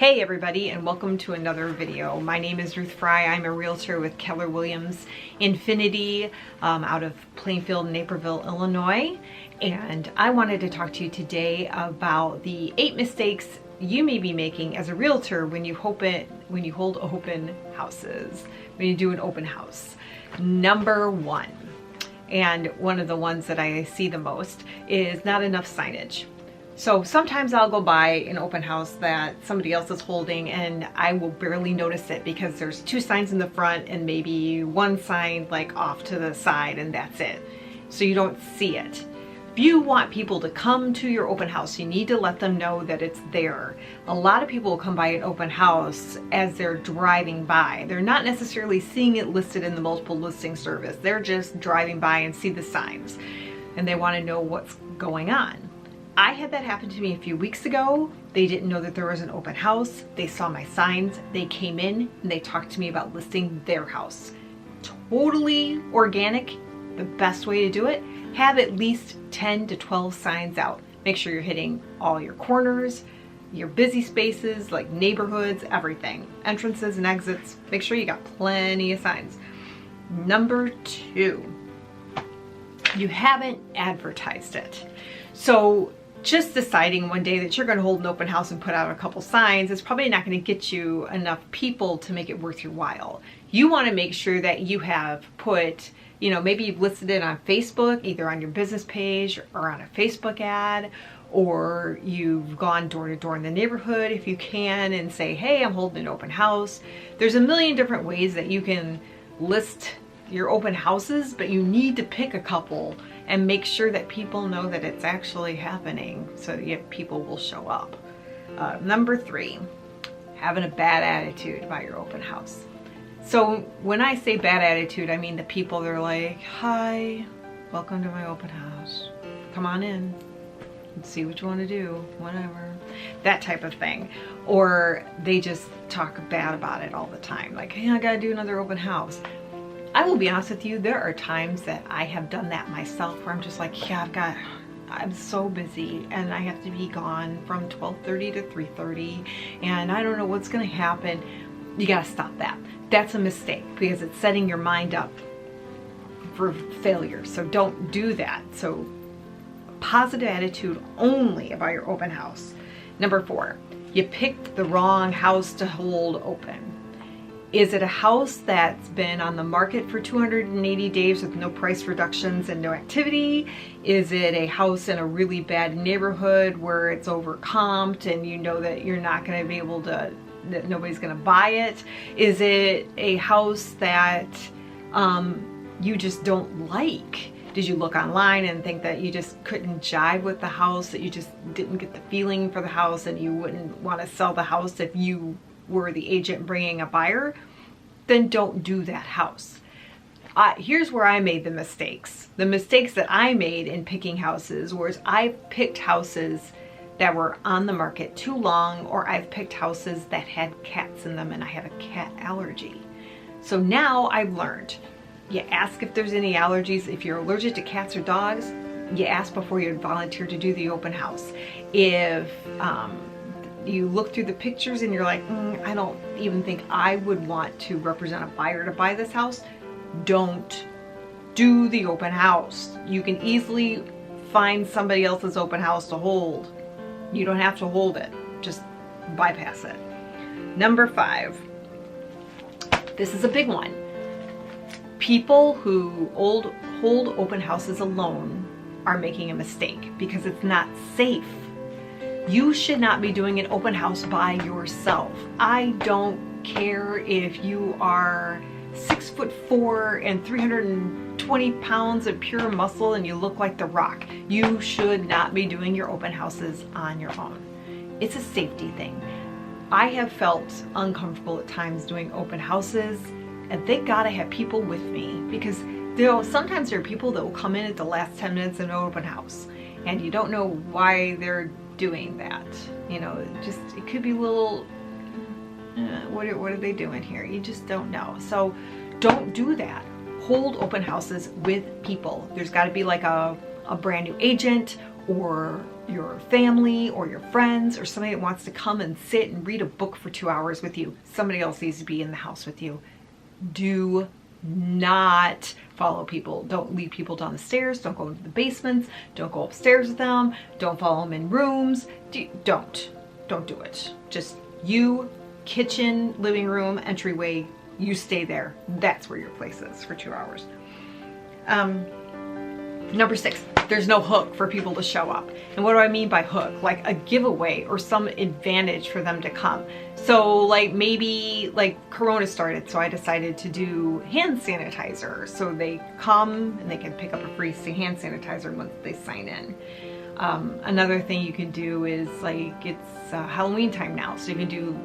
Hey everybody, and welcome to another video. My name is Ruth Fry. I'm a realtor with Keller Williams Infinity out of Plainfield, Naperville, Illinois. And I wanted to talk to you today about the 8 mistakes you may be making as a realtor when you hold open houses, when you do an open house. Number 1, and one of the ones that I see the most, is not enough signage. So sometimes I'll go by an open house that somebody else is holding and I will barely notice it because there's 2 signs in the front and maybe 1 sign like off to the side, and that's it. So you don't see it. If you want people to come to your open house, you need to let them know that it's there. A lot of people will come by an open house as they're driving by. They're not necessarily seeing it listed in the multiple listing service. They're just driving by and see the signs and they want to know what's going on. I had that happen to me a few weeks ago. They didn't know that there was an open house. They saw my signs. They came in and they talked to me about listing their house. Totally organic. The best way to do it, have at least 10 to 12 signs out. Make sure you're hitting all your corners, your busy spaces like neighborhoods, everything. Entrances and exits. Make sure you got plenty of signs. Number 2, you haven't advertised it. So just deciding one day that you're going to hold an open house and put out a couple signs is probably not going to get you enough people to make it worth your while. You want to make sure that you have put, maybe you've listed it on Facebook, either on your business page or on a Facebook ad, or you've gone door to door in the neighborhood if you can and say, hey, I'm holding an open house. There's a million different ways that you can list your open houses, but you need to pick a couple and make sure that people know that it's actually happening so that people will show up. Number 3, having a bad attitude about your open house. So when I say bad attitude, I mean the people that are like, hi, welcome to my open house. Come on in. Let's see what you want to do, whatever. That type of thing. Or they just talk bad about it all the time. Like, hey, I gotta do another open house. I will be honest with you, there are times that I have done that myself where I'm just like, yeah, I'm so busy and I have to be gone from 12:30 to 3:30 and I don't know what's gonna happen. You gotta stop that. That's a mistake because it's setting your mind up for failure. So don't do that. So positive attitude only about your open house. Number 4, you picked the wrong house to hold open. Is it a house that's been on the market for 280 days with no price reductions and no activity? Is it a house in a really bad neighborhood where it's overcomped and you know that you're not going to be able to, that nobody's going to buy it? Is it a house that you just don't like? Did you look online and think that you just couldn't jive with the house, that you just didn't get the feeling for the house and you wouldn't want to sell the house if you were the agent bringing a buyer? Then don't do that house. Here's where I made the mistakes. The mistakes that I made in picking houses was I've picked houses that were on the market too long, or I've picked houses that had cats in them and I have a cat allergy. So now I've learned, you ask if there's any allergies. If you're allergic to cats or dogs, you ask before you volunteer to do the open house. If you look through the pictures and you're like, I don't even think I would want to represent a buyer to buy this house, don't do the open house. You can easily find somebody else's open house to hold. You don't have to hold it. Just bypass it. Number 5. This is a big one. People who hold open houses alone are making a mistake because it's not safe. You should not be doing an open house by yourself. I don't care if you are 6'4" and 320 pounds of pure muscle and you look like The Rock. You should not be doing your open houses on your own. It's a safety thing. I have felt uncomfortable at times doing open houses, and thank God I have people with me, because sometimes there are people that will come in at the last 10 minutes of an open house and you don't know why they're doing that. It could be a little, what are they doing here? You just don't know. So don't do that. Hold open houses with people. There's got to be like a brand new agent or your family or your friends or somebody that wants to come and sit and read a book for 2 hours with you. Somebody else needs to be in the house with you. Do not follow people. Don't lead people down the stairs. Don't go into the basements. Don't go upstairs with them. Don't follow them in rooms. Don't do it. Just you, kitchen, living room, entryway, you stay there. That's where your place is for 2 hours. Number 6, there's no hook for people to show up. And what do I mean by hook? Like a giveaway or some advantage for them to come. So like maybe like Corona started, so I decided to do hand sanitizer. So they come and they can pick up a free hand sanitizer once they sign in. Another thing you can do is like it's Halloween time now, so you can do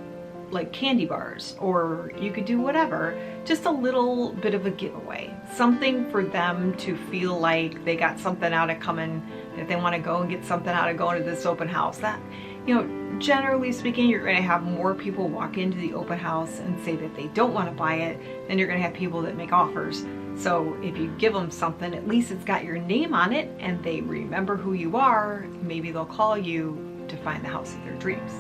like candy bars, or you could do whatever, just a little bit of a giveaway, something for them to feel like they got something out of coming, if they want to go and get something out of going to this open house. That, you know, generally speaking, you're going to have more people walk into the open house and say that they don't want to buy it than you're going to have people that make offers. So if you give them something, at least it's got your name on it and they remember who you are. Maybe they'll call you to find the house of their dreams.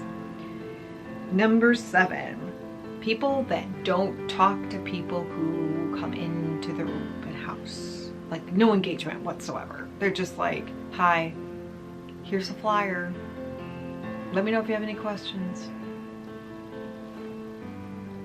Number 7, people that don't talk to people who come into their open house. Like no engagement whatsoever. They're just like, hi, here's a flyer. Let me know if you have any questions.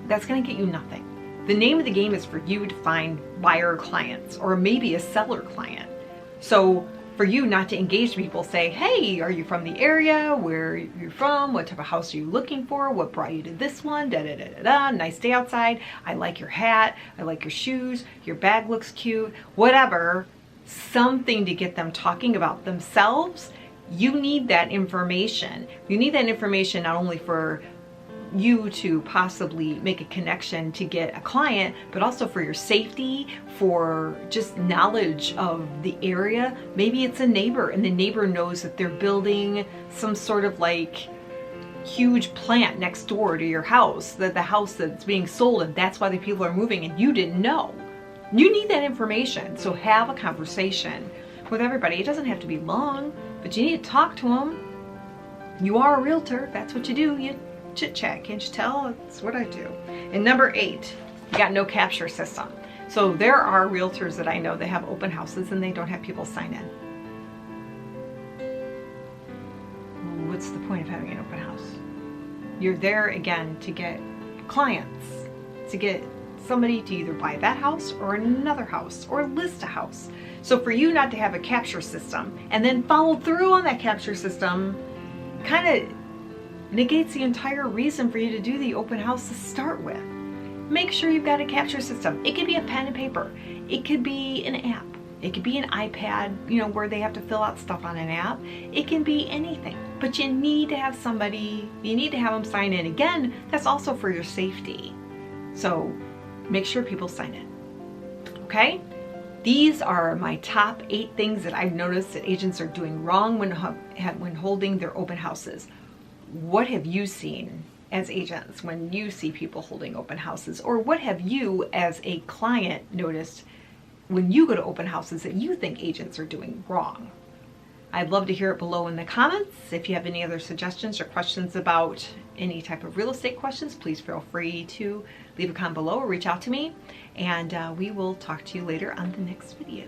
That's gonna get you nothing. The name of the game is for you to find buyer clients or maybe a seller client. So for you not to engage people, say, hey, are you from the area? Where are you from? What type of house are you looking for? What brought you to this one? Da da da da da. Nice day outside. I like your hat. I like your shoes. Your bag looks cute. Whatever. Something to get them talking about themselves. You need that information. You need that information not only for you to possibly make a connection to get a client, but also for your safety, for just knowledge of the area. Maybe it's a neighbor and the neighbor knows that they're building some sort of like huge plant next door to your house, that the house that's being sold, and that's why the people are moving and you didn't know. You need that information. So have a conversation with everybody. It doesn't have to be long, but you need to talk to them. You are a realtor. That's what you do. You chit chat, can't you tell? That's what I do. And number 8, you got no capture system. So there are realtors that I know that have open houses and they don't have people sign in. What's the point of having an open house? You're there again to get clients, to get somebody to either buy that house or another house or list a house. So for you not to have a capture system and then follow through on that capture system kind of negates the entire reason for you to do the open house to start with. Make sure you've got a capture system. It could be a pen and paper. It could be an app. It could be an iPad, you know, where they have to fill out stuff on an app. It can be anything, but you need to have somebody, you need to have them sign in. Again, that's also for your safety. So make sure people sign in, okay? These are my top 8 things that I've noticed that agents are doing wrong when holding their open houses. What have you seen as agents when you see people holding open houses? Or what have you as a client noticed when you go to open houses that you think agents are doing wrong? I'd love to hear it below in the comments. If you have any other suggestions or questions about any type of real estate questions, please feel free to leave a comment below or reach out to me. And we will talk to you later on the next video.